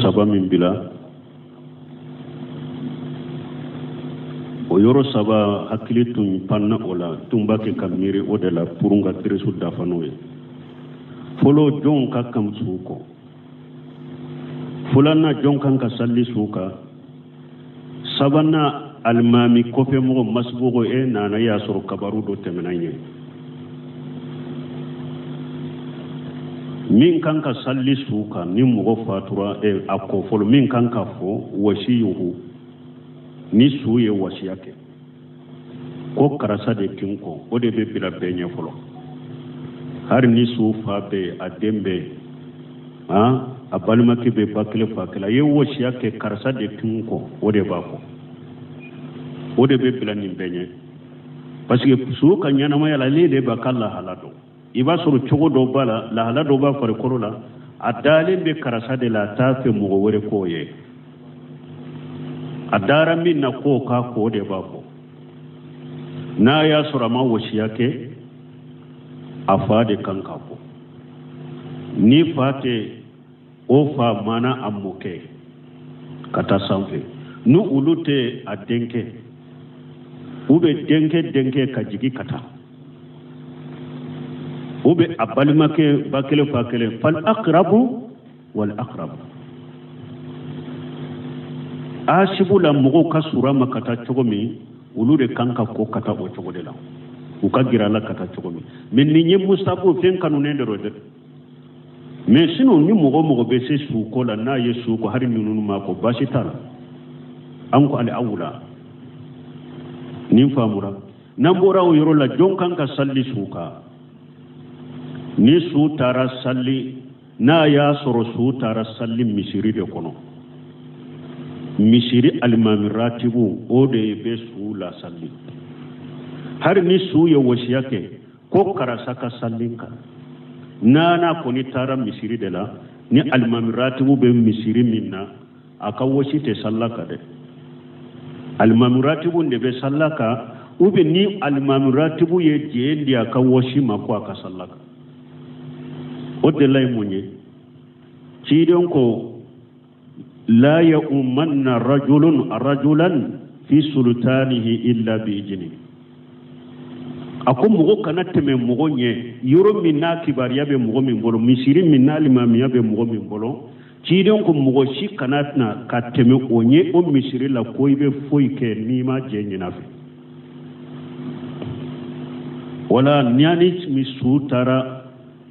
saba min bila o yoro saba hakili tun panna ola tumba ke kamiri o de la purunga trisu dafano ye folo jon ka kam suko fulana jon kan ka salli suka sabana almami kofe mo masbugo e nana ya soro kabaru do temenanye min kan ka salli suka ni mo fatura e akko folo min kan ka fo wasiyuhu ni suye wasiyake ko karasa de kinko o de be bila benye folo har ni su fa be adembe a balma ke be bakle fakla ye wasiyake karasa de kinko o de bako o de be bila ni benye parce que su ka nyana ma yala le de bakalla halado iba suru chogo do bala la halado ba fare korola adale be karasa de la tafe mo wore ko ye adara min na ko ka ko de bako na ya sura ma wasiyake afade kanka ko ni fate o fa mana amuke kata sanfe nu ulute adenke ube denke ka jigi kata ube abalimake bakele fakele fal aqrabu wal aqrab asibu la mugo kasura makata chogomi ulude kanka ko kata o chogode la ukagira la kata chogomi men ni nye mustabu fen kanu nende rode mais sinon ni mugo be se su ko la na yesu ko hari nunu ma ko basitala anko al awla nin famura nambora o yoro la jonkan ka salli suka ni su tara salli na ya soro su tara salli misiri de kono misiri alimami ratibu o de be su la salli har ni su ye wasiyake ko karasa ka sallinka nana ko ni tara misiri de la ni alimami ratibu be misiri minna aka wasite sallaka de alimami ratibu de be sallaka ube ni alimami ratibu ye jendi aka wasima ko aka sallaka o de lay munye ci don ko لا يؤمن رجلا في سلطانه إلا بإذنه أكو مغو كانت من مغو نيه يورو منا كباريا بمغو من بولو مسيري منا لماميا بمغو من بولو تيدون كو مغو شي كانتنا كاتمي اونيه او مسيري لا كوي بي فوي كي نيما جيني نافي ولا نيانيت مسو تارا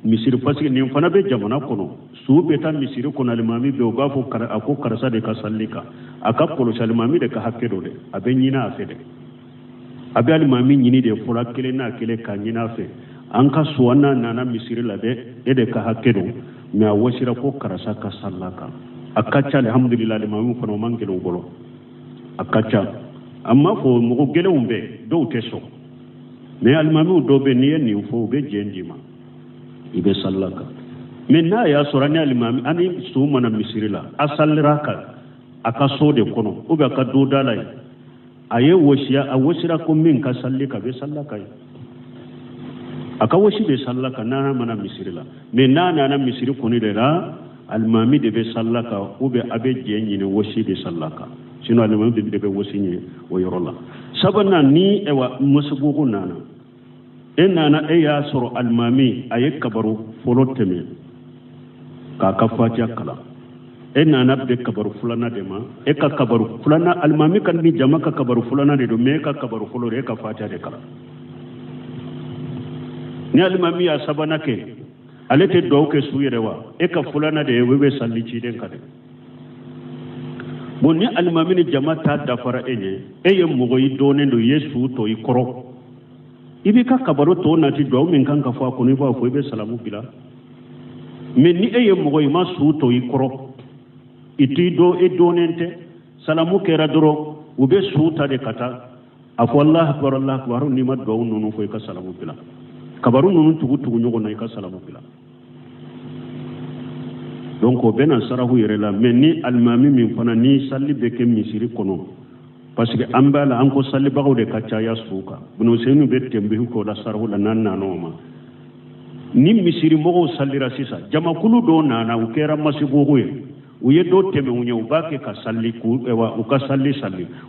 misiri parce que nin fana be jamana kono su be ta misiri kono alimami be o bafo ako karasa de ka sallika aka kolo alimami de ka hakke do de abe nyina afe de abe alimami nyini de fura kele na kele ka nyina afe an ka suwana nana misiri la de e de ka hakke do me a wasira ko karasa ka sallaka akacha alhamdulillah alimami fana mangelo bolo akacha amma fo mo gele umbe do teso me alimami do be ni fo be jendima ibe sallaka minna ya surani alimami ani sumana misirila asalliraka aka sode kono ube aka dodalai aye woshiya a woshira ko min ka sallika be sallaka aka woshi be sallaka nana mana misirila minna nana misiri koni de la alimami de be sallaka ube abe jenyi ne woshi de sallaka sino alimami de be woshi ni o yorola sabana ni ewa musubugo nana enana e ya soro almami aye kabaru foloteme ka kafati akala enana be kabaru fulana de ma e ka kabaru fulana almami kan ni jama ka kabaru fulana de do me ka kabaru folo de ka fati de kala ni almami ya sabana ke alete do ke suyerewa e ka fulana de webe salli ci den kade bonni almami ni jama ta dafara enye e ye mogo yi donen do yesu to yi koro ibi ka kabaro to na ti do min kan ka fa ko ni ba ko be salamu bila men ni eye mo goy ma su to ikoro iti do e donente salamu kera doro ube su ta de kata afu allah akbar ni ma do nunu ko ka salamu bila kabaru nunu tugu nyogo na ka salamu bila donc o bena sarahu yere la men ni almami min fana ni salli be ke misiri kono parce que ambala anko salli bago de kacaya suka buno senu be tembe ko da sarhu la nanna noma ni misiri mogo sallira sisa jama kulu do nana ukera masibo goye u ye do teme u ɲe u b'a kɛ ka salli u ka salli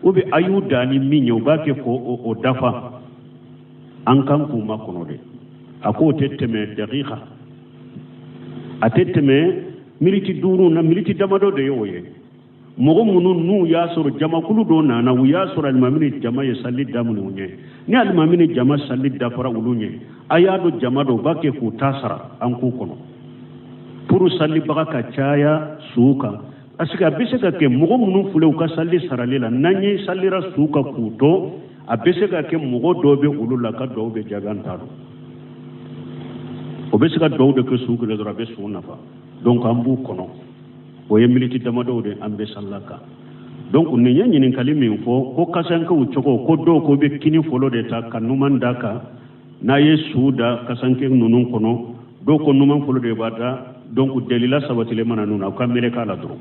u be ayu dani min ye u b'a kɛ ko o dafa an kan k'u makɔnɔ de a ko o tɛ tɛmɛ daqiqa a tɛ tɛmɛ miniti 5 na miniti damadɔ de ye o ye mɔgɔ minnu n'u y'a sɔrɔ jamakulu dɔ nana u y'a sɔrɔ alimami ni jama ye salli daminɛ u ɲɛ ni alimami ni jama salli dafara olu ɲɛ a y'a dɔn jama dɔ u b'a kɛ k'u ta sara an k'u kɔnɔ pour sallibaga ka caya su kan parce que a bɛ se ka kɛ mɔgɔ minnu filɛ u ka salli sarali la n'an ye sallira su kan k'u to a bɛ se ka kɛ mɔgɔ dɔw bɛ olu la ka dɔw bɛ jaabi an t'a dɔn o bɛ se ka dɔw de kɛ su kelen dɔrɔn a bɛ su nafa donc an b'u kɔnɔ o ye miniti damadɔw de an bɛ salla kan donc nin ye ɲininkali min fɔ ko kasankew cogo ko dɔw ko bɛ kini fɔlɔ de ta ka numan da kan n'a ye su da kasanke ninnu kɔnɔ dɔw ko numan fɔlɔ de b'a da donc delila sabatilen mana ninnu na u ka meleka la dɔrɔn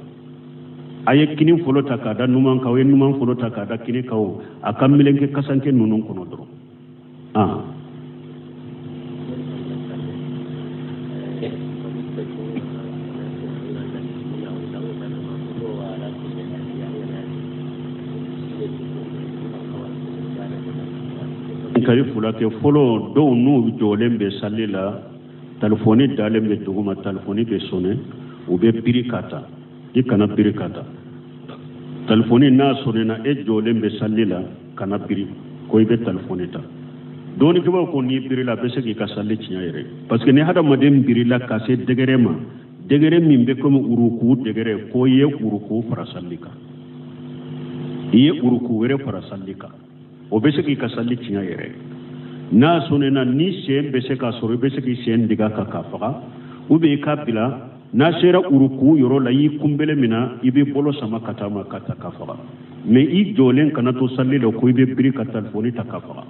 a ye kini fɔlɔ ta k'a da numan kan o ye numan fɔlɔ ta k'a da kini kan o a ka meleke kasanke ninnu kɔnɔ dɔrɔn kari fula kɛ fɔlɔ dɔw n'u jɔlen bɛ salli la telefoni dalen bɛ duguma telefoni bɛ sonné u bɛ biri ka ta i kana biri ka ta telefoni n'a sonnena e jɔlen bɛ salli la kana biri ko i bɛ telefoni ta dɔɔnikɛbaw ko n'i birila a bɛ se k'i ka salli tiɲɛ yɛrɛ parce que ni hadamaden birila ka se degere ma degere min bɛ komi uruku degere ko i ye uruku fara salli kan i ye uruku wɛrɛ fara salli kan o bɛ se k'i ka salli tiɲɛ yɛrɛ n'a sonnena ni sen bɛ se k'a sɔrɔ i bɛ se k'i sen diga kan k'a faga ou bien i k'a bila n'a sera uruku yɔrɔ la i y'i kunbele min na i bɛ bolo sama ka taa ma ka ta k'a faga mais i jɔlen kana to salli la ko i bɛ biri ka telefoni ta k'a faga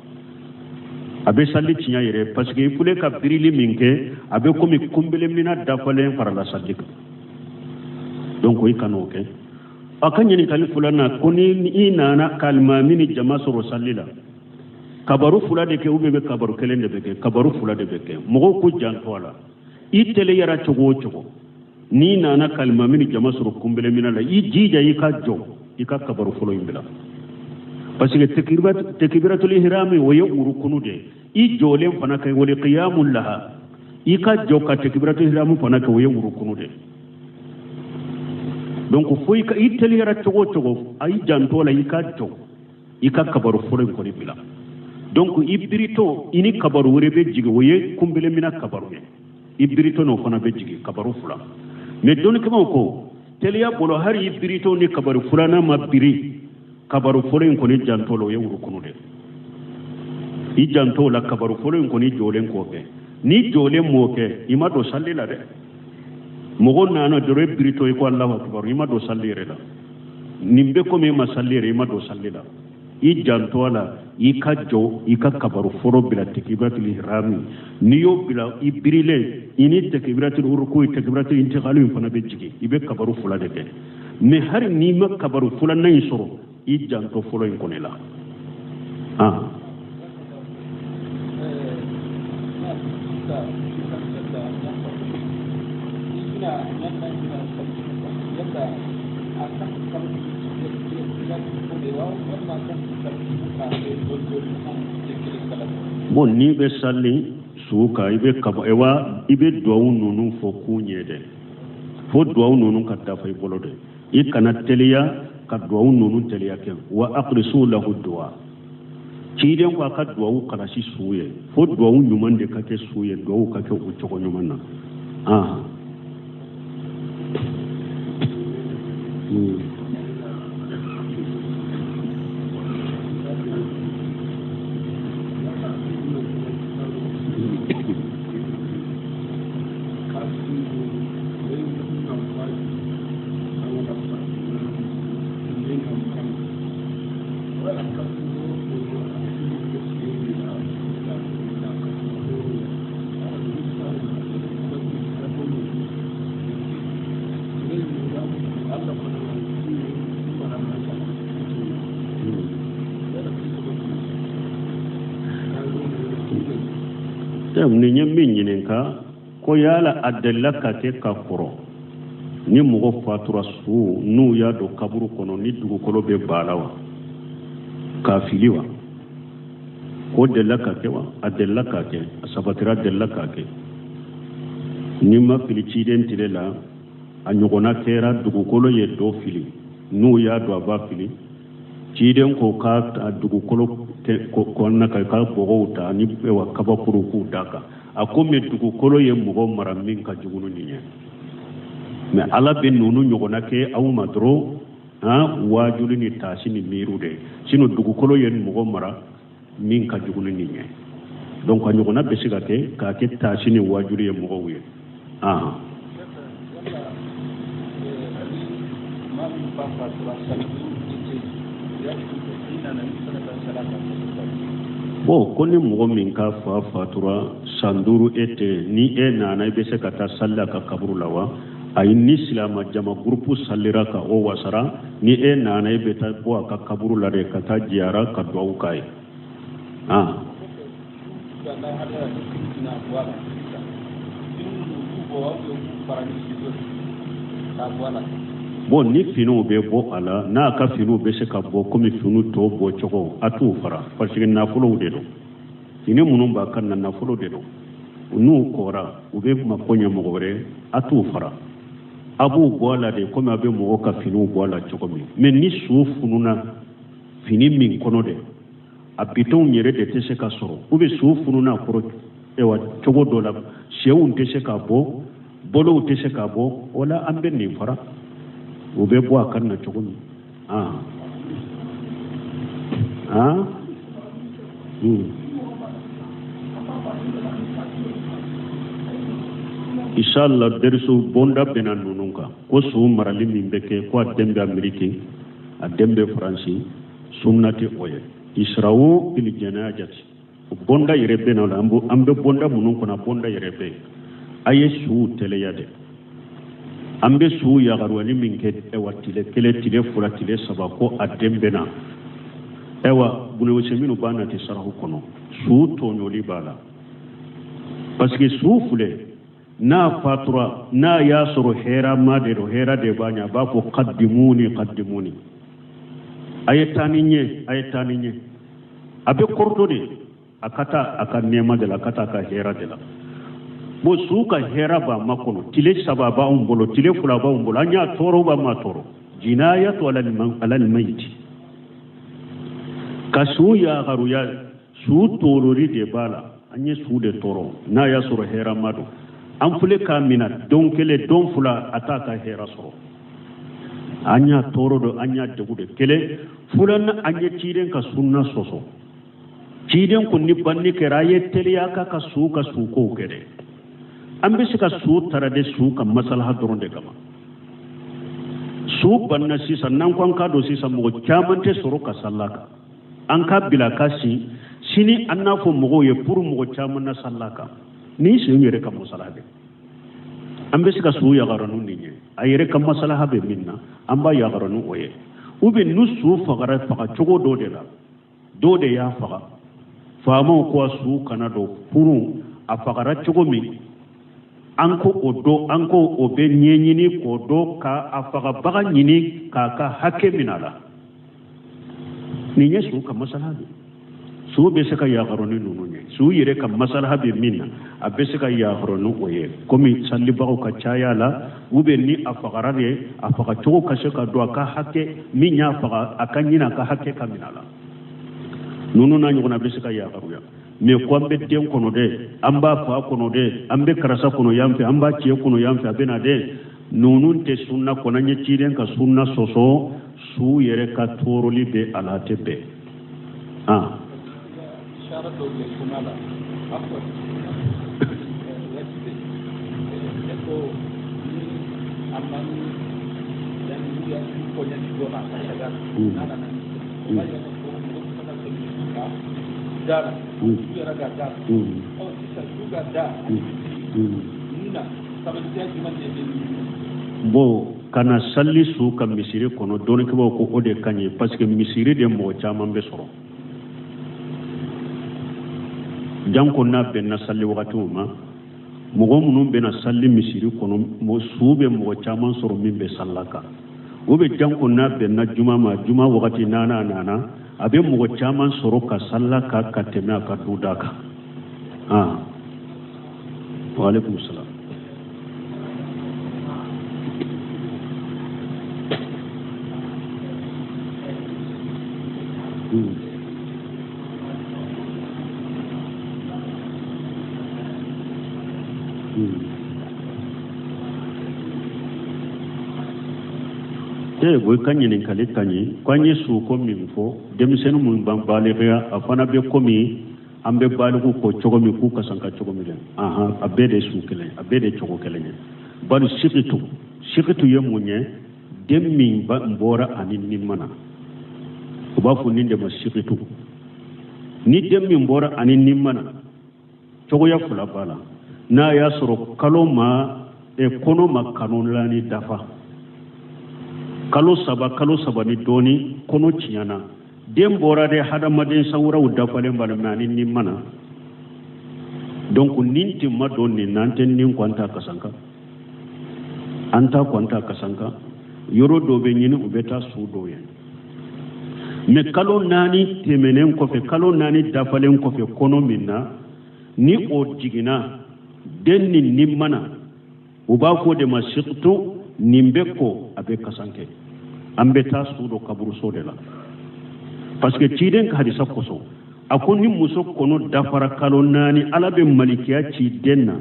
a bɛ salli tiɲɛ yɛrɛ parce que i filɛ ka birili min kɛ a bɛ komi kunbele min na dafalen farala salli kan donc i kan'o kɛ a ka ɲininkali filanan ko ni i nana ka alimami ni jama sɔrɔ salli la kabaru fila de kɛ ou bien bɛ kabaru kelen de bɛ kɛ kabaru fila de bɛ kɛ mɔgɔw ko janto a la i teliyara cogo o cogo n'i nana ka alimami ni jama sɔrɔ kunbele min na i jija i ka jɔ i ka kabaru fɔlɔ in bila parce que takbiratul ihrami o ye urukunu de i jɔlen fana kɛ wali qiyamul laha i ka jɔ ka takbiratul ihrami fana kɛ o ye urukunu de donc fo i teliyara cogo o cogo a i janto la i ka jɔ i ka kabaru fɔlɔ in kɔni bila donc i birito i ni kabaru wɛrɛ bɛ jigin o ye kunbele min na kabaru ye i birito n'o fana bɛ jigin kabaru fila mais dɔnnikɛlaw ko teliya bolo hari i birito ni kabaru filanan ma biri kabaru fɔlɔ in kɔni janto la o ye urukunu de i janto la kabaru fɔlɔ in kɔni jɔlen k'o kɛ n'i jɔlen m'o kɛ i ma don salli la dɛ mɔgɔ nana dɔrɔn e birito i ko Allahu akbar i ma don salli yɛrɛ la nin bɛ komi i ma salli yɛrɛ i ma don salli la i janto a la i ka jɔ i ka kabaru fɔlɔ bila takbiratul ihrami n'i y'o bila i birilen i ni takbiratul uruku takbiratul intiqali fana bɛ jigin i bɛ kabaru fila de kɛ mais hari n'i ma kabaru filanan in sɔrɔ i janto fɔlɔ in kɔni la bon n'i bɛ salli su kan i bɛ duwawu ninnu fɔ k'u ɲɛ dɛ fo duwawu ninnu ka dafa i bolo dɛ i kana teliya ka duwawu ninnu teliya kɛ wa aqrisu lahu duwa ciden ko a ka duwawu kalasi su ye fo duwawu ɲuman de ka kɛ su ye duwawu ka kɛ o cogo ɲuman na nin ye min ɲininka ko yala a delila ka kɛ ka kɔrɔ ni mɔgɔ fatura su n'u y'a dɔn kaburu kɔnɔ ni dugukolo bɛ baala wa k'a fili wa o delila ka kɛ wa a delila k'a kɛ a sabatira delila k'a kɛ ni ma fili ciden tile la a ɲɔgɔnna kɛra dugukolo ye dɔ fili n'u y'a dɔn a b'a fili ciden ko k'a dugukolo kɔnɔna ka bɔgɔw ta ni wa kabakuru k'u da kan a ko mɛ dugukolo ye mɔgɔ mara min ka jugu ni ye mais ala bɛ ninnu ɲɔgɔnna kɛ aw ma dɔrɔn waajuli ni taasi ni miiriw de sinon dugukolo ye mɔgɔ mara min ka jugu ni ye donc a ɲɔgɔnna bɛ se ka kɛ k'a kɛ taasi ni waajuli ye mɔgɔw ye bon ko ni mɔgɔ min ka fa fatura san 5 e tɛ ni e nana i bɛ se ka taa sali a ka kaburu la wa ayi ni silama jama groupe salira ka o wasara ni e nana i bɛ taa bɔ a ka kaburu la de ka taa jiyara ka duwawu k'a ye bon ni finiw bɛ bɔ a la n'a ka finiw bɛ se ka bɔ komi finiw tɔw bɔ cogo a t'u fara parce que nafolow de don fini minnu b'a kan na nafolo de don n'u kɔra u bɛ mako ɲɛ mɔgɔ wɛrɛ a t'u fara a b'u bɔ a la de komi a bɛ mɔgɔ ka finiw bɔ a la cogo min mais ni su fununa fini min kɔnɔ dɛ a bitɔnw yɛrɛ de tɛ se ka sɔrɔ u bɛ su fununa kɔrɔ cogo dɔ la sɛw tɛ se ka bɔ bolow tɛ se ka bɔ o la an bɛ nin fara u bɛ bɔ a kan na cogo min inshallah derisu bonda bena nunun kan ko su marali min bɛ kɛ ko a den bɛ Ameriki a den bɛ Faransi sunnati oye isra'u bil janajati bonda yɛrɛ bena la an bɛ bonda minnu kɔnɔ bonda yɛrɛ bɛ a ye su tɛlɛya de an bɛ su yagarwali min kɛ tile kelen tile fila tile saba ko a den bɛna bunewosɛminu b'a nati sarahu kɔnɔ su tɔɲɔli b'a la parce que su filɛ n'a fatura n'a y'a sɔrɔ hɛra ma de don hɛra de b'a ɲɛ a b'a fɔ qaddimuni a ye taa ni ɲɛ a bɛ kɔrɔtɔ de a ka taa a ka nɛɛma de la a ka taa a ka hɛra de la bon su ka hɛra b'a ma kɔnɔ tile saba b'anw bolo tile fila b'anw bolo an y'a tɔɔrɔ b'a ma tɔɔrɔ jinayatu alal mayiti ka su yagaruya su tɔɔrɔli de b'a la an ye su de tɔɔrɔ n'a y'a sɔrɔ hɛra ma don an filɛ k'a minɛ don kelen don fila a t'a ka hɛra sɔrɔ an y'a tɔɔrɔ don an y'a degun de kelen filanan an ye ciden ka sunna sɔsɔ ciden kun ni banni kɛra a ye teliya ka sukow kɛ dɛ an bɛ se ka su tara de su ka masalaha dɔrɔn de kama su banna sisan n'an ko an k'a dɔn sisan mɔgɔ caman tɛ sɔrɔ ka salla kan an ka bila ka sini an n'a fɔ mɔgɔw ye pour mɔgɔ caman na salla kan ni su yɛrɛ ka masalaha bɛ an bɛ se ka su yagaranu nin ye a yɛrɛ ka masalaha bɛ min na an b'a yagaranu o ye ou bien nu su faga cogo dɔ de la dɔ de y'a faga faamaw ko a su kana dɔn kurun a fagara cogo min an ko o bɛ ɲɛɲini k'o dɔn k'a fagabaga ɲini k'a ka hakɛ minɛ a la nin ye su ka masalaha bɛ su bɛ se ka yagaroni ninnu ye su yɛrɛ ka masalaha bɛ min na a bɛ se ka yagaroni o ye komi salibagaw ka caya la ou bien ni a fagara de a fagacogo ka se ka dɔn a ka hakɛ min y'a faga a ka ɲini a ka hakɛ ka minɛ a la ninnu n'a ɲɔgɔnna bɛ se ka yagaruya mais ko an bɛ den kɔnɔ dɛ an b'a fa kɔnɔ dɛ an bɛ karasa kɔnɔ yan fɛ an b'a cɛ kɔnɔ yan fɛ a bɛ na dɛ ninnu tɛ sunna kɔnɔ an ye ciden ka sunna sɔsɔ su yɛrɛ ka tɔɔrɔli bɛ a la a tɛ bɛn bon kana salli su ka misiri kɔnɔ dɔɔninkɛbaw ko o de ka ɲi parce que misiri de mɔgɔ caman bɛ sɔrɔ janko n'a bɛnna salli wagatiw ma mogo munun bena salli misiri kono mo suube mogo caman soro min be sallaka o be janko na benna juma ma juma wakati nana abe mogo caman soro ka sallaka ka teme ka dudaka wa alaikum salam boy kanyi kali kanyi kwanye su ko min fo demisenu mun ban baliga afana be komi ambe baligu ko chogo mi ku kasanka chogo mi den abede su kele abede chogo kele ne balu shikitu yemunye demmi ba mbora anin nimana ko ba fu ninde ma shikitu ni demmi mbora anin nimana chogo ya fula bala na ya soro kaloma e kono makanon lani dafa kalo saba ni doni kono ciyana dem bora de hada maden sawra udda falen bal mani ni mana donc ninti madoni nanten nin kwanta kasanka anta kwanta kasanka yoro do be nyini ubeta sudo yen me kalo nani temenen ko fe kalo nani dafalen ko fe kono minna ni o jigina denni ni mana uba ko de masiqtu nimbe ko abe kasanke ambe ta sudo kaburu so de la parce que ciden ka hadisa koso akoni muso kono dafara kalo nani alabe malikiya ci denna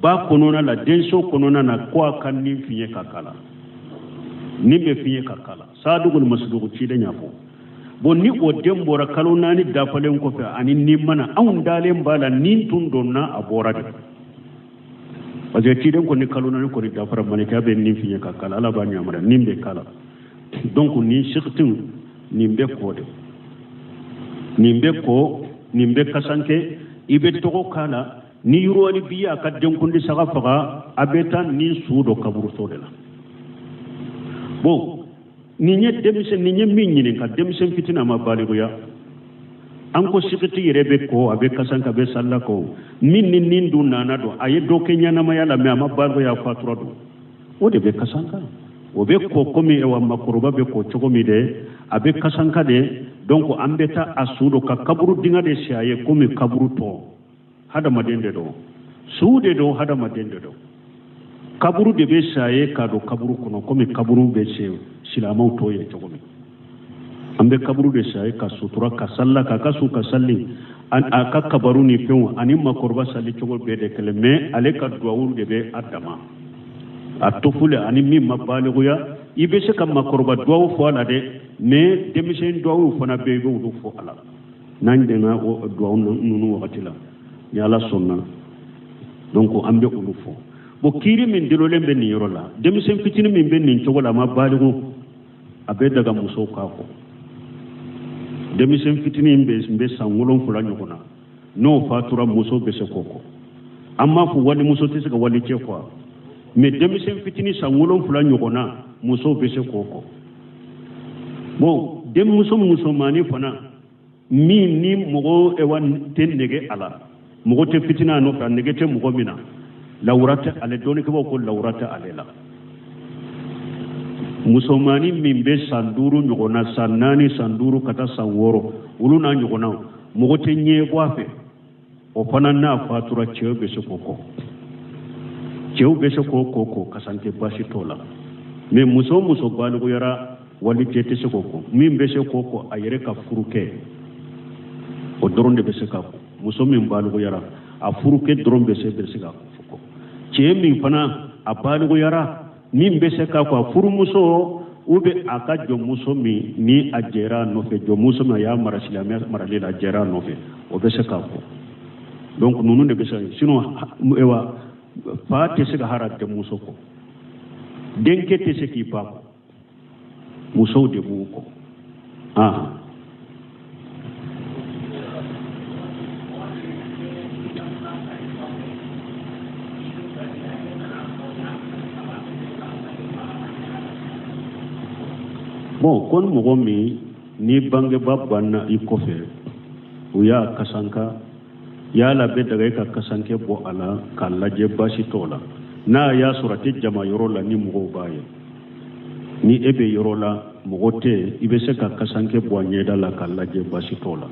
ba kono na la denso kono na ko kan ni fiye kakala ni be fiye kakala sadugul masdugu ciden ya fo bon ni o dembora kalo nani dafalen ko fe ani ni mana an dalen bala nin tun donna abora de parce que ciden ko ni kalo nani ko dafara malikiya be ni fiye kakala ala ba nyamara nimbe kala donc ni shirtin nimbe kode nimbe kasanke ibe togo kala ni yuroni biya ka denkundi saga faga abetan ni sudo kaburu sodela bon ni nye demisen ni nye minni ka demisen fitina ma baligoya anko shirti yerebe ko abe kasanka be sallako minni nindu nana do aye do kenya na mayala me ama baligoya fatura do o de be kasanka o be ko komi e wa makruba be ko chogomi de abe kasanka de donc ambeta asudo ka kaburu dinga de shaye komi kaburu to hada madende do suude do hada madende do kaburu de be shaye ka do kaburu kono komi kaburu be she silamaw to ye chogomi ambe kaburu de shaye ka sutura ka salla ka kasu ka salli an aka kabaru ni pew ani makurba salli chogo be de kele me ale ka duawul de be adama atofule ani mi mabaligoya ibe se kam makorba duawu fo ala de mais demisen duawu fana be be wudu fo ala nan de na o duawu nunu wakati la ya la sonna donc ambe ulu fo bo kiri min dilole be ni yoro la demisen fitini min be ni chogola mabaligo abe daga muso ka ko demisen fitini be sangolon fula nyogona no fatura muso be se koko amma fu wani muso tise ga wali che quoi mais demisen fitini sangolon fula nyogona muso be se koko bon dem muso mani fana min ni mogo ewan ten nege ala mogo te fitina no fa nege te mogo mina lawrata ale doni ko ko lawrata ale la muso mani min be sanduru nyogona sanani sanduru kata saworo uluna nyogona mogo te nye kwafe o fana na fatura chew be se koko cew be se ko kasante basi tola mais muso balugo yara wali tete se ko min be se ko ayere ka furuke o doronde be se ka muso min balugo yara a furuke doron be se ka ko ce min fana a balugo yara min be se ka ko furu muso ube aka jo muso mi ni ajera no fe jo muso ma ya marasila marale la ajera no fe o be se ka ko donc nunu de be se sinon ewa fa te se ga harat de muso ko denke te se ki pa muso de bu ko bon kon mo mi ni bange babana ikofe uya kasanka ya la be daga ka kasanke bo ala kala je basi tola na ya surati jama yoro la ni mugo baye ni ebe yoro la mugote ibe se ka kasanke bo nyeda la kala je basi tola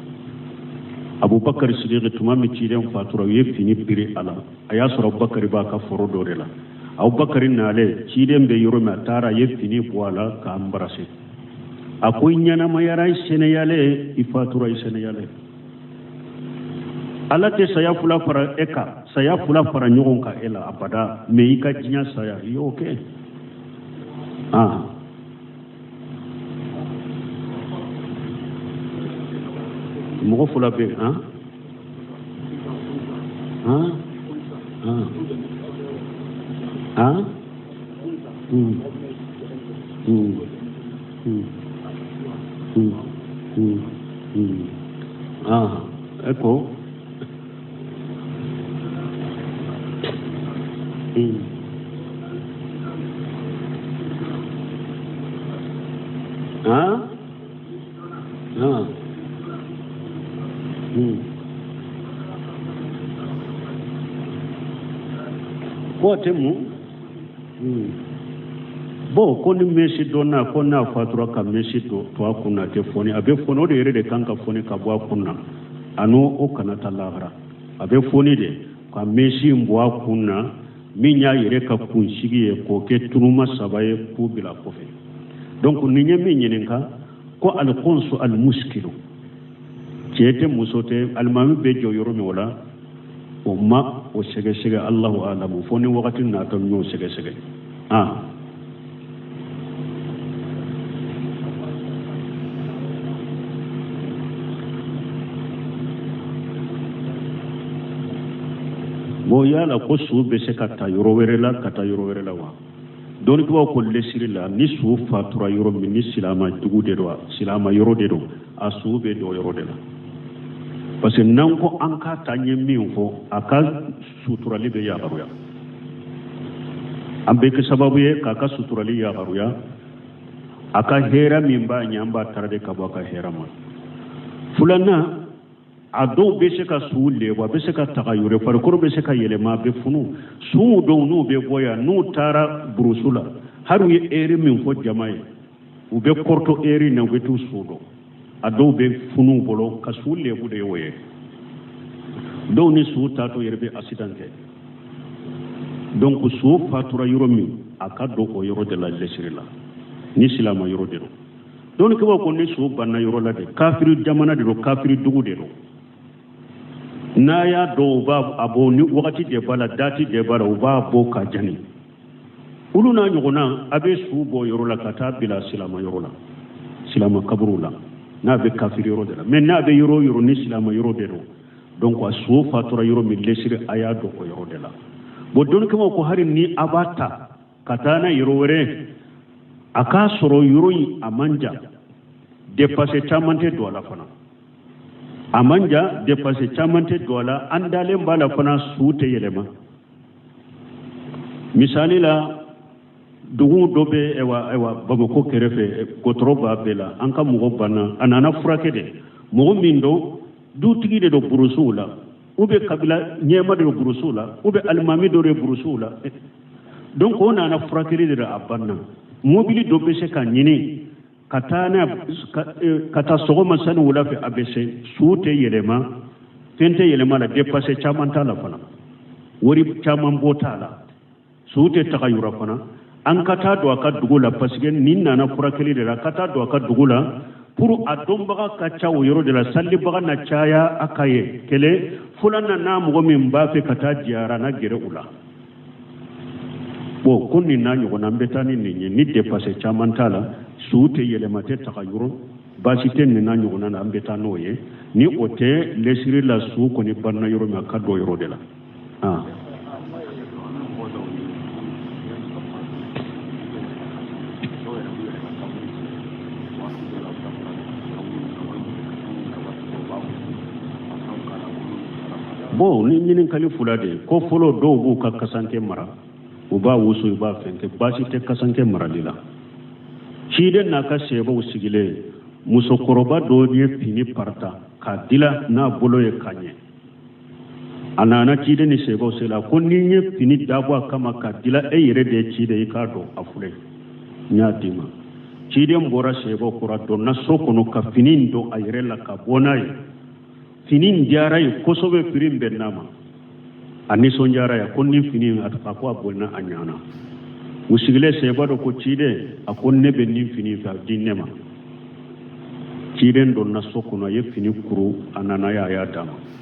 abubakar siddiq tuma mi ciiden fatura ye fini biri ala aya sura abubakar ba ka foro dore la abubakar nale ciiden be yoro ma tara ye fini bo ala ka ambarase akoy nyana ma yaray seneyale ifatura seneyale ala te saya fula fara eka saya fula fara ɲɔgɔn ka ela abada me i ka diɲɛ saya i y'o kɛ mɔgɔ fula bɛ eko ko temu bo ko ni mesi donna ko na fatura ka mesi to akuna te foni abe foni o de yere de kanka foni ka bo akunna ano o kana talahara abe foni de ka mesi mbo akunna minya yere ka kunsigi e ko ke tunuma sabaye ku bila ko fe donc ni nyame nyeninka ko al qunsu al muskilu jete musote al mami be joyoro mi wala o ma o sege sege Allahu alamu foni wakati na to nyo sege sege bo yala ko su be se kata yoro were la wa don ko ko lesiri la ni su fatura yoro mi ni silama dugu de do silama yoro de do asu be do yoro de la parce que nan ko an ka tanye min fo aka suturali be ya garuya ambe ke sababu ye ka suturali ya garuya aka hera min ba nyamba tarde ka ba ka hera ma fulana ado be se ka suule wa be se ka tagayure farko be se ka yelema be funu su do no be boya no tara brusula haru ye eri min fo jamae u be korto eri na be tu sudo ado be funu bolo ka suule bude yoye do ni su tato yerbe accidenté donc su fatura yoro mi akado o yoro de la lesirila ni silama yoro de don ko ni su banna yoro la de kafiru jamana de kafiru dugu de na ya do ba abo ni wakati de bala dati de bala uba bo ka jani ulu na nyogona abe su bo yoro la kata bila silama yoro la silama kaburu la na be kafiri yoro de la mais na be yoro ni silama yoro de do donc a su fatura yoro mi lesiri aya do ko yoro de la bo don ko hari ni abata kata na yoro were aka soro yoro yi amanja dépasser tamante do la fana amanja dépasser tamante do la andale mbala fana suute yelema misali la dugu dobe ewa bamako kerefe gotroba bela anka mugo bana anana furake de mugo mindo du tigi de do burusula ube kabila nyema de do burusula ube almami do re burusula donc on ana furake de abanna mobili dobe se kan nyini kata sogoma sani wula fe abese suute yelema fente yelema la dépasser chamanta la fana wori chaman bota la suute tagayura fana an kata do aka dugula parce que nin nana furakeli de la kata do aka dugula pour adombaga kacha yoro de la salli baga na chaya akaye kele fulana na mugo min ba fe kata jiara na gere ula bo kunni na nyugo na mbetani ni dépasser chamanta la suute yelemate tagayuro basite ni na nyugo na mbetano ye ni ote lesiri la su ko ni banna yoro ma kado yoro de la bo ni nyinin kali fulade ko folo do bu ka kasanke mara uba wusu uba fenke basite kasanke mara lila shiden na ka seba usigile muso koroba do ni fini parta ka dila na bolo ye kanye anana cide ni sebo sela ko ni nye fini dabo kama ka dila e yere de cide e kado afule nya dima cide mbora sebo kura donna sokono ka fini ndo ayere la ka bonay fini ndiara yi kosobe firim benama ani sonjara ya konni fini atako abonna anyana usigile sebo do ko cide akonne benni fini fa dinema cide donna sokono ye fini kuru anana ya dama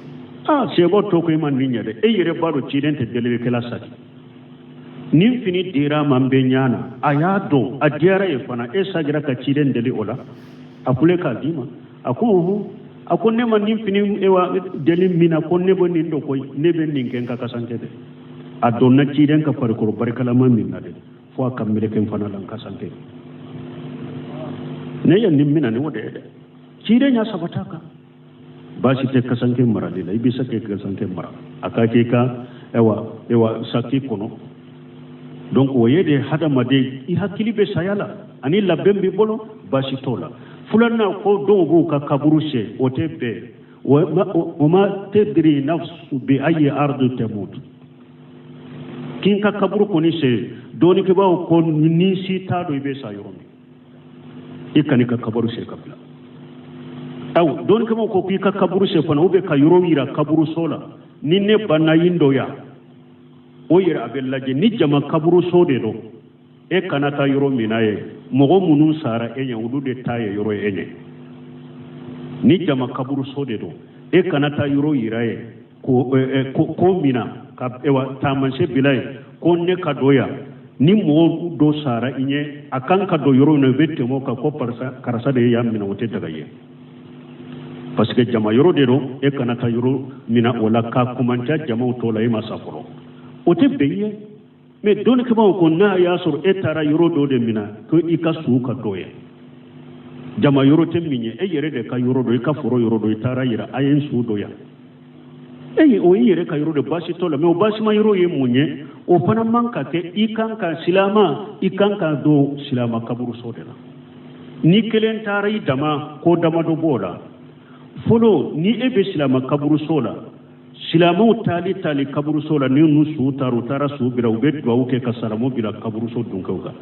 sebo to ko man ninya de e yere baro ciden te dele kala sati nin fini dira mambe nyana aya do adiara e fana e sagira ka ciden dele ola apule ka dima ako ne man nin fini ewa dele mina ko ne bo nin do ko ne ben nin ken ka kasante de adonna ciden ka par ko barkala man min na de fo kam mele ken fana lan kasante ne yan nin mina ne wode de ciden ya sabataka basi te kasanke mara dila ibi sake kasanke mara akake ka ewa saki kono donc woyede hada made I hakili be sayala ani labembe bolo basi tola fulana ko dongo ka kaburuse otebe wama tadri nafsu bi ayi ardu tamut kin ka kaburu koni se doni ke bawo ko ni si tado ibe sayoromi ikani ka kaburu se kabla aw don kama ko ka kaburu se fana ube ka yoro wira kaburu sola ninne banna yindo ya o yira abellaje ni jama kaburu sode do e kanata yoro minaye mogo munun sara enya udude taye yoro enye ni jama kaburu sode do e kanata yoro yiraye ko mina ka ewa tamanse bilay ko ne ka doya ni mogo do sara inye akan ka do yoro no bette mo ka ko parsa karasa de yamina wote daga ye parce que jama yoro de do e kanata yoro mina wala ka kumanta jama to la ima saforo o te beye me don ke ba ko na ya sur e tara yoro do de mina ko ika su ka doye jama yoro te minye e yere de ka yoro do ka foro yoro do tara yira ayen su do ya e o yere ka yoro de bashi to la me o bashi ma yoro ye munye o fana manka te ikan ka silama ikan ka do silama kaburu so de la ni kelen tara yi dama ko dama do bola folo ni ebe silama kaburu sola silama tali kaburu sola ni nusu tara su bira ubet wa uke kasaramo bira kaburu so dunkauga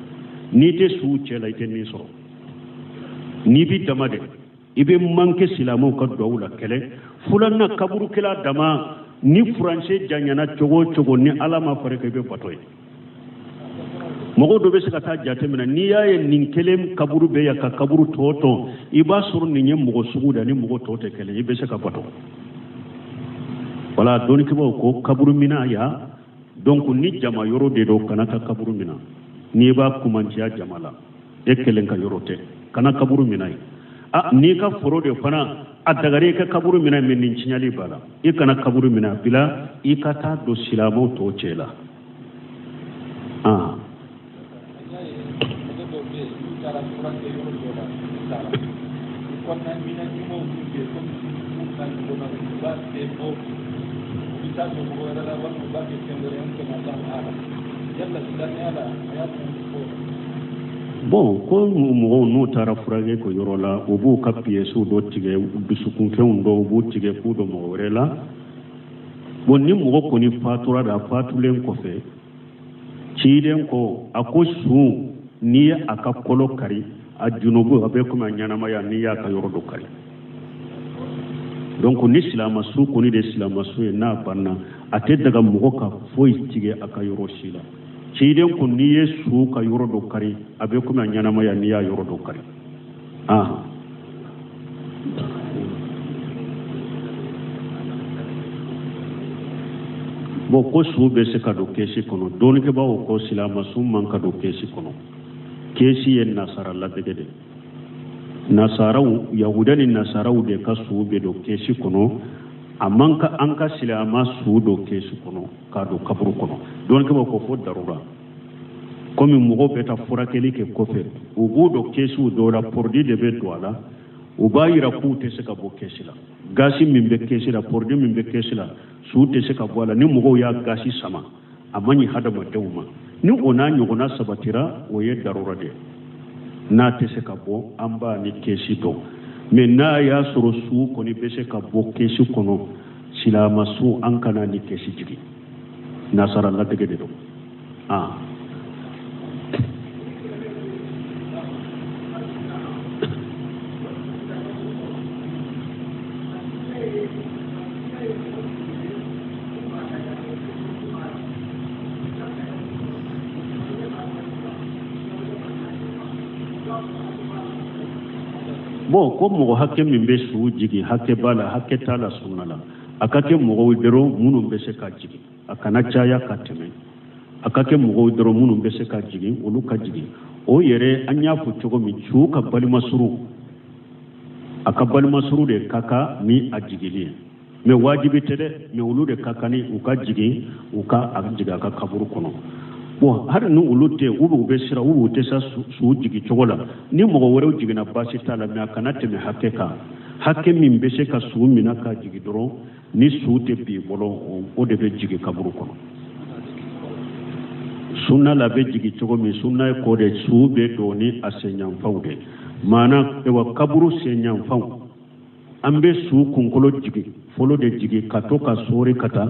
ni te su chela ite ni so ni bi damade ibe manke silama ka dawla kele fulanna kaburu kala dama ni français janyana chogo ni alama fare ke be batoy mogo do be se kata jate mina ni yaye nin kelem kaburu be ya ka kaburu toto iba sur ni nyem mogo suguda ni mogo toto kele ibe se ka bato wala doni ke ko kaburu mina ya donc ni jama yoro de do kanata kaburu mina ni ba kumantiya jamala ekelen ka yoro te kana kaburu mina ni ka foro de fana adagare ka kaburu mina min nin cinyali bala kana kaburu mina bila ikata do silamo to chela bon ko mo no tara furage ko yorola o bu kapiye su do tige dusukun fen do bu tige ku do mo rela bon ni mo ko ni fatura da fatulen ko fe ciden ko akosu ni aka kolo kari a junubu abe kuma nyanama ya ni ya ka yoro do kari donc ni silama su ko ni de silama su na banna ate daga mo ka foi tige aka yoro sila ciden ko ni yesu ka yoro do kari abe kuma nyanama ya ni ya yoro do kari bo ko su be se ka do kesi kono don ke ba ko silama su man ka do kesi kono kesi en nasara la degede nasaraw yahudani nasaraw de ka su be do kesi kono amanka anka silama su do kesi kono ka do kaburu kono don ke ba ko fo darura komi mugo beta furakeli ke kofe ubu do kesi do la pordi de be doala ubayira ku te se ka bo kesi la gasi min be kesi la pordi min be kesi la su te se ka boala ni mugo ya gasi sama amani hada ma dawma ni ona nyogona sabatira o ye darura de na te se ka bo amba ni kesi do me na ya soro su ko ni be se ka bo kesi kono silama su an kana ni kesi jigi nasara la dege de do bon ko mogo hakke min be su jigi hakke bala hakke tala sunnala akake mogo dero munum be se ka jigi akana caya ka teme akake mogo dero munum be se ka jigi olu ka jigi o yere anya fu cogo mi cu ka bali masuru aka bali masuru de kaka ni ajigili me wajibi tede me olu de kaka ni uka jigi uka ajiga ka kaburu kono bon har nu ulute ubu be sira ubu te sa su jigi cogola ni mogo wore jigi na basi tala me akana teme hakke ka hakke min be se ka su mina ka jigi doro ni su te bi bolo o de be jigi kaburu kono sunna la be jigi cogo mi sunna ko de su be do ni asenyam fawde mana e wa kaburu senyam faw ambe su kunkolo jigi folo de jigi kato ka sori kata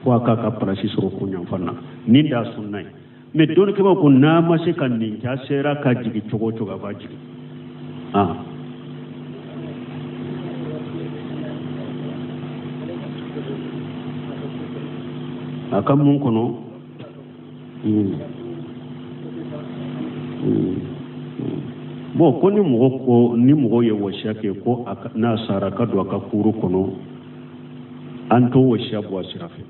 fo aka ka parasi soro kunyam fanna ni da sunna me don ke ba ko na ma se kan ni ja sera ka jigi cogo cogo ba jigi aka mun kono bon ko ni mogo ye wasiya ke ko na sara ka do aka kuru kono an to wasiya bo asirafe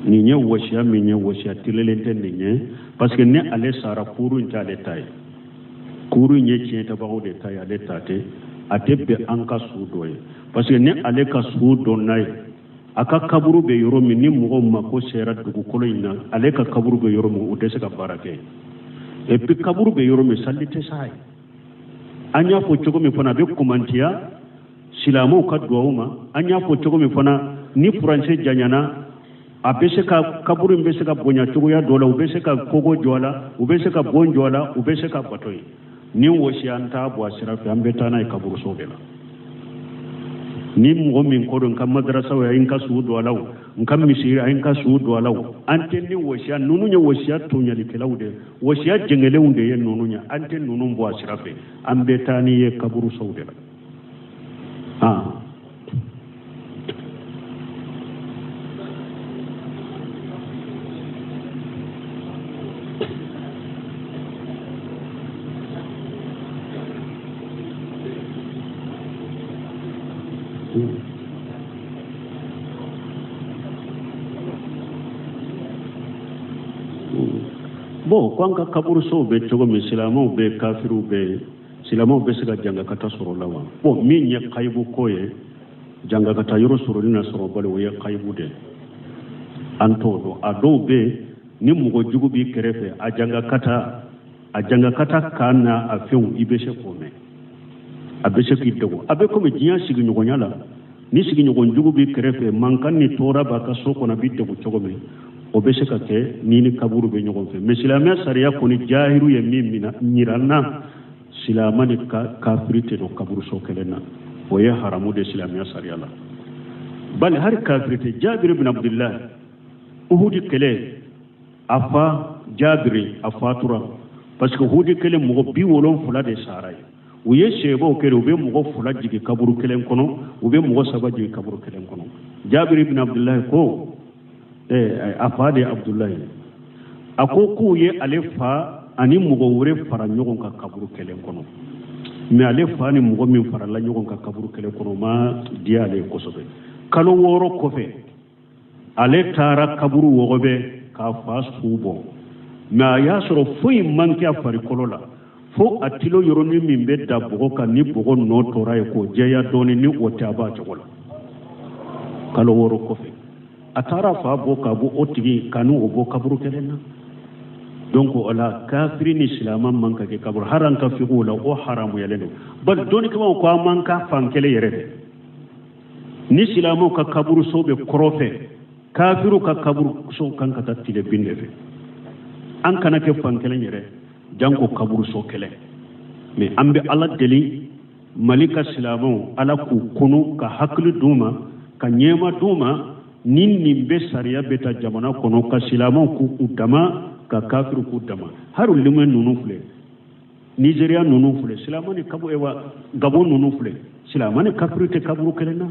ni nye wasiya min nye wasiya tilelente ni nye parce que ne ale sara kuru nta ale taye kuru nye tiɲɛ tabago de taye ale tate ate be an ka su dɔ ye parce que ne ale ka su dɔn n'a ye aka kaburu be yoro min ni mogo ma ko sera dugukolo in na ale ka kaburu be yoro min o tɛ se ka baara kɛ et puis kaburu be yoro min salli tɛ sa ye an y'a fɔ cogo min fana a bɛ kumantiya silamɛw ka duwawu ma an y'a fɔ cogo min fana ni furancɛ janyana a bɛ se ka kaburu in bɛ se ka bonya cogoya dɔ la u bɛ se ka kogo jɔ a la u bɛ se ka bon jɔ a la u bɛ se ka bato ye ni wasiya an t'a bɔ a sira fɛ an bɛ taa n'a ye kaburuso de la ni mɔgɔ min ko don n ka madrasaw ye n ka sugu don a la n ka misiri a ye n ka sugu don a la an tɛ ni wasiya ninnu ye wasiya tɔɲalikɛlaw de wasiya jɛngɛlenw de ye ninnu ye an tɛ ninnu bɔ a sira fɛ an bɛ taa n'i ye kaburusow de la bon ko an ka kaburusow bɛ cogo min silamɛw bɛ kafiriw bɛ silamɛw bɛ se ka jangakata sɔrɔ la wa bon min ye kayibu ko ye jangakata yɔrɔ sɔrɔli na sɔrɔ bali o ye kayibu de an t'o dɔn a dɔw bɛ ni mɔgɔ jugu b'i kɛrɛfɛ a jangakata kan na a fɛnw i bɛ se k'o mɛn a bɛ se k'i degun a bɛ komi diɲɛ sigiɲɔgɔnya la ni sigiɲɔgɔn jugu b'i kɛrɛfɛ mankan ni tɔɔrɔ b'a ka so kɔnɔ a b'i degun cogo min o bɛ se ka kɛ ni kaburu bɛ ɲɔgɔn fɛ mais silamɛya sariya kɔni jahiru ye min ɲira n na silamɛ ni kafiri tɛ don kaburuso kelen na o ye haramu de silamɛya sariya la bali hali kafiri tɛ jabiri bin abdullahi uhudi kɛlɛ a fa jabiri a fatura parce que uhudi kɛlɛ mɔgɔ 70 de sara ye u ye sɛbɛw kɛ u bɛ mɔgɔ 2 jigin kaburu kelen kɔnɔ u bɛ mɔgɔ 3 jigin kaburu kelen kɔnɔ jabiri bin abdullahi ko a fa de abdullahi a ko k'u ye ale fa ani mɔgɔ wɛrɛ fara ɲɔgɔn kan kaburu kelen kɔnɔ mais ale fa ni mɔgɔ min farala ɲɔgɔn kan kaburu kelen kɔnɔ ma diya ale ye kosɛbɛ kalo 6 kɔfɛ ale taara kaburu wɔgɔbɛ k'a fa su bɔ mais a y'a sɔrɔ foyi man kɛ a farikolo la fo a tilo yɔrɔnin min bɛ da bɔgɔ kan ni bɔgɔ nɔ tora ye k'o jɛya dɔɔnin ni o tɛ a b'a cogo la kalo 6 kɔfɛ a taara fa bɔ ka bɔ o tigi kanu o bɔ kaburu kelen na donc o la kafiri ni silamɛ man ka kɛ kaburu har an ka fiqhu la o haramuyalen don bari dɔnnikɛlaw ko an man ka fan kelen yɛrɛ dɛ ni silamɛw ka kaburuso bɛ kɔrɔ fɛ kafiriw ka kaburuso kan ka taa tile bin de fɛ an kana kɛ fan kelen yɛrɛ janko kaburuso kɛlɛ mais an bɛ ala deli mali ka silamɛw ala k'u kunu ka hakili d'u ma ka ɲɛma d'u ma ni nin bɛ sariya bɛ ta jamana kɔnɔ ka silamɛw k'u dama ka kafiru k'u dama hali limɛ ninnu filɛ nizeriya ninnu filɛ silamɛ ni gabon ninnu filɛ silamɛ ni kafiru tɛ kaburu kelen na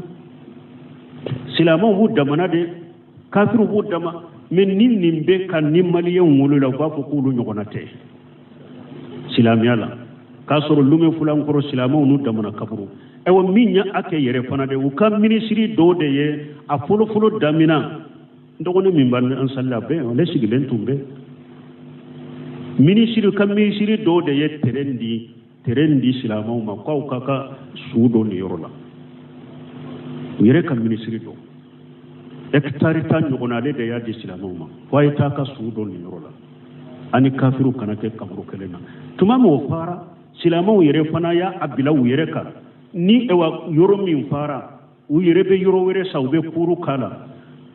silamɛw b'u damana de kafiru b'u dama mais nin bɛ ka ni maliyɛnw wolo la u b'a fɔ k'olu ɲɔgɔnna tɛ silamɛya la k'a sɔrɔ lumɛ fulankɔrɔ silamɛw n'u damana kaburu min y'a kɛ yɛrɛ fana de u ka minisiri dɔw de ye a fɔlɔfɔlɔ damina n dɔgɔnin min b'an sali a bɛɛ ale sigilen tun bɛ ka minisiri dɔw de ye terrain di silamɛw ma k'aw ka su dɔ nin yɔrɔ la u yɛrɛ ka minisiri dɔ hectare tan ɲɔgɔn ale de y'a di silamɛw ma fo a ye taa ka su dɔ nin yɔrɔ la ani kafiru kana kɛ kaburu kelen na tuma min o fara silamɛw yɛrɛ fana y'a bila u yɛrɛ kan ni yɔrɔ min fara u yɛrɛ bɛ yɔrɔ wɛrɛ sa u bɛ kuru k'a la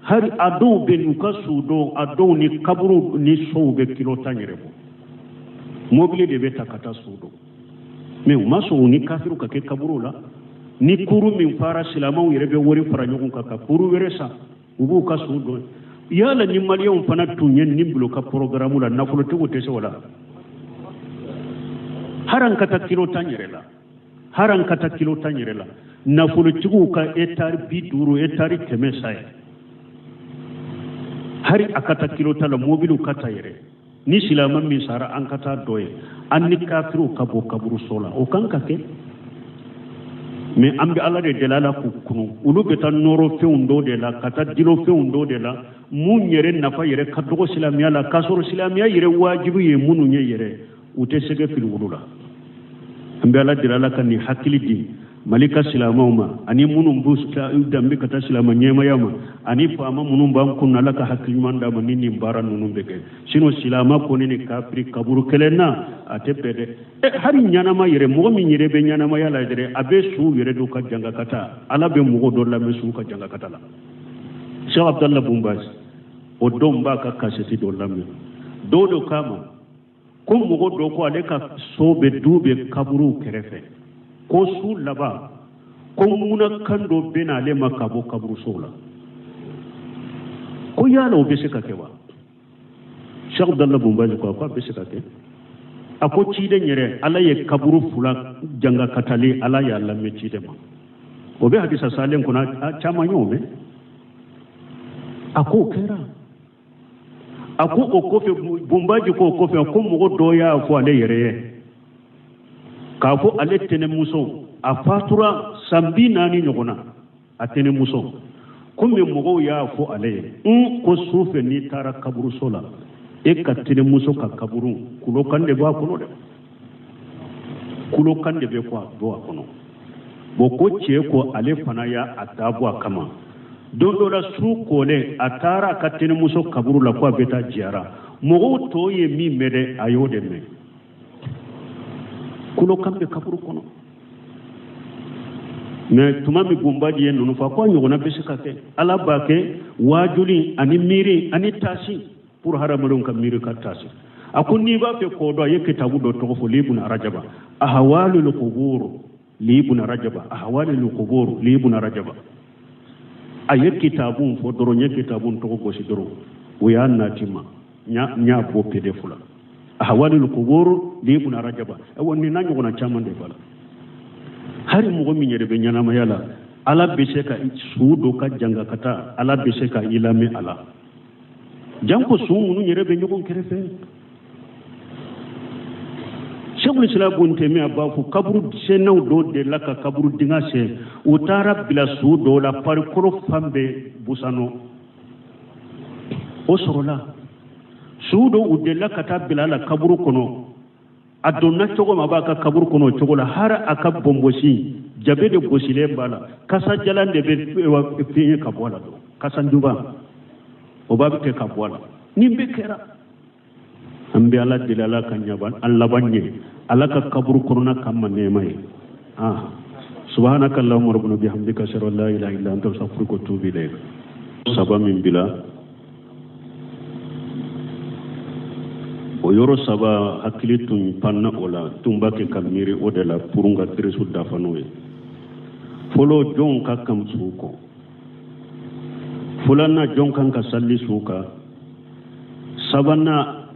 hari a dɔw bɛ n'u ka su dɔw a dɔw ni kaburu ni sow bɛ kilo 10 yɛrɛ bɔ mobili de bɛ ta ka taa su dɔw mais u ma sɔn u ni kafiru ka kɛ kaburu la ni kuru min fara silamɛw yɛrɛ bɛ wari fara ɲɔgɔn kan ka kuru wɛrɛ sa u b'u ka su dɔn yala ni maliyɛnw fana tun ye nin bilo ka programme la nafolotigiw tɛ se o la haran ka taa kilo 10 yɛrɛ la haran ka taa kilo 10 yɛrɛ la nafolotigiw ka hectare 50 hectare 100 sa ye hari a ka taa kilo 10 la mobiliw ka taa yɛrɛ ni silamɛ min sara an ka taa dɔ ye an ni kafiruw ka bɔ kaburuso la o kan ka kɛ mais an bɛ ala de deli a la k'u kunu olu bɛ taa nɔrɔ fɛnw dɔw de la ka taa dilo fɛnw dɔw de la mun yɛrɛ nafa yɛrɛ ka dɔgɔ silamɛya la k'a sɔrɔ silamɛya yɛrɛ wajibi ye minnu ye yɛrɛ u tɛ sɛgɛ fili wulu la an bɛ ala deli a la ka nin hakili di mali ka silamɛw ma ani minnu b'u danbe ka taa silamɛ ɲɛmaya ma ani faama minnu b'an kun ala ka hakili ɲuman d'a ma ni nin baara ninnu bɛ kɛ sinon silamɛ kɔni ni kafiri kaburu kelen na a tɛ bɛn dɛ hali ɲanama yɛrɛ mɔgɔ min yɛrɛ bɛ ɲanamaya la yɛrɛ a bɛ su yɛrɛ dɔw ka jangakata ala bɛ mɔgɔ dɔ lamɛn su ka jangakata la Sheikh Abdallah Bumbaz o dɔw b'a ka kasɛti dɔ lamɛn dɔw de kama ko mɔgɔ dɔ ko ale ka so bɛ du bɛ kaburu kɛrɛfɛ ko su laban ko muna kan dɔ bɛ n'ale ma ka bɔ kaburuso la ko yala o bɛ se ka kɛ wa Sheikh Abdallah Bumbaz ko a bɛ se ka kɛ a ko ciden yɛrɛ ala ye kaburu fula jangakatali ala y'a lamɛn ciden ma o bɛ hadisa salen kɔnɔ a caman y'o mɛn a ko kɛra a ko o kɔfɛ Bumbaz ko o kɔfɛ ko mɔgɔ dɔ y'a fɔ ale yɛrɛ ye k'a fɔ ale tɛnɛmuso a fatura san 40 ɲɔgɔn na a tɛnɛmuso komi mɔgɔw y'a fɔ ale ye ko su fɛ n'i taara kaburuso la e ka tɛnɛmuso ka kaburu kulokan de b'a kɔnɔ dɛ kulokan de bɛ bɔ a kɔnɔ bon ko cɛ ko ale fana y'a dabɔ a kama don dɔ la su kolen a taara a ka tɛnɛmuso kaburu la ko a bɛ taa jiyara mɔgɔw tɔw ye min mɛn dɛ a y'o de mɛn kulokan bɛ kaburu kɔnɔ mais tuma min Bumbaz ye ninnu fɔ ko a ɲɔgɔnna bɛ se ka kɛ ala b'a kɛ waajuli ani miiri ani taasi pour hadamadenw ka miiri ka taasi a ko n'i b'a fɛ k'o dɔn a ye kitabu dɔ tɔgɔ fɔ Ibn Rajaba ahwalul qubur Ibn Rajaba ahwalul qubur Ibn Rajaba a ye kitabu fɔ dɔrɔn n ye kitabu tɔgɔ gosi dɔrɔn o y'a nati ma n y'a bɔ PDF la ahwalul qubur Ibn Rajaba nin n'a ɲɔgɔnna caman de b'a la hari mɔgɔ min yɛrɛ bɛ ɲanamaya la ala bɛ se ka su dɔ ka jangakata ala bɛ se ka i lamɛn a la janko su minnu yɛrɛ bɛ ɲɔgɔn kɛrɛfɛ Sheikhul Islam Ibn Taymiyyah b'a fɔ kaburu sɛnɛw dɔw de la ka kaburu dingɛ sen u taara bila su dɔw la farikolo fan bɛɛ busannɔ o sɔrɔla su dɔw u delila ka taa bila a la kaburu kɔnɔ a donna cogo ma b'a ka kaburu kɔnɔ o cogo la hari a ka bɔnbɔsi jabe de gosilen b'a la kasa jalan de bɛ fiɲɛ ka bɔ a la kasa nduba o b'a bɛ kɛ ka bɔ a la nin bɛɛ kɛra an bɛ ala deli ala ka ɲaban an laban ɲɛ ala ka kaburu kɔnɔna kan ma nɛɛma ye subhanaka allahumma rabbana bihamdika ashhadu an la ilaha illa anta astaghfiruka wa atubu ilayk saba min bila o yɔrɔ saba hakili tun panna o la tun b'a kɛ ka miiri o de la pour n ka dirisu dafa n'o ye fɔlɔ jɔnw ka kan sugu kɔ fulanna jonkan ka salli suka sabanna